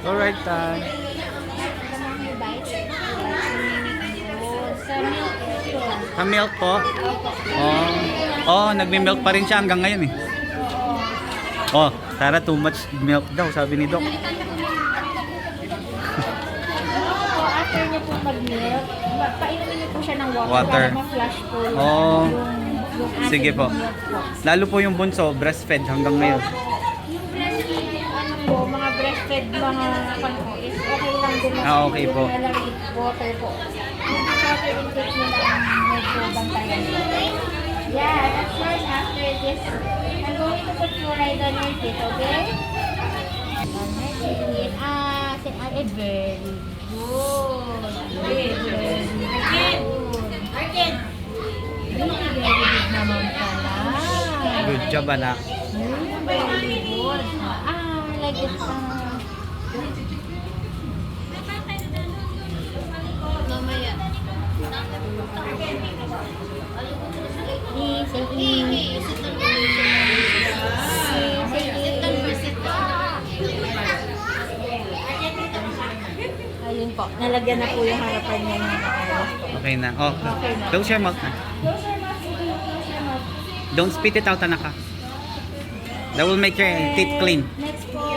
Alright, Tay. Sa milk yun. Sa milk po? Nagmi-milk pa rin siya hanggang ngayon eh. Oh, Tara, too much milk daw, sabi ni Doc. So, after niyo po mag-milk, painumin niyo po siya ng water. Para ma-flush po yung, Oh. yung acid Sige po. ng milk po. Lalo po yung bunso, breastfed hanggang ngayon. Yung breastfeed, ano po, mga breastfed, mga ano is okay lang din. Okay po. Yung malamig water po. Yung water intake nila ang medyo bantayan po. Yeah, at first, after this, I'm going to put fluoride on your teeth, okay? On your teeth. Very good. Very good. Arkin! Very good naman pala. Good job, anak. Very good. Like it. Mamaya. Ayun po, nalagyan na po yung harapan niya ng Okay na. Oh, Okay na. close your mouth na. Close your mouth, sige. Close your mouth. Don't spit it out, anak ha. That will make your teeth clean. Next po.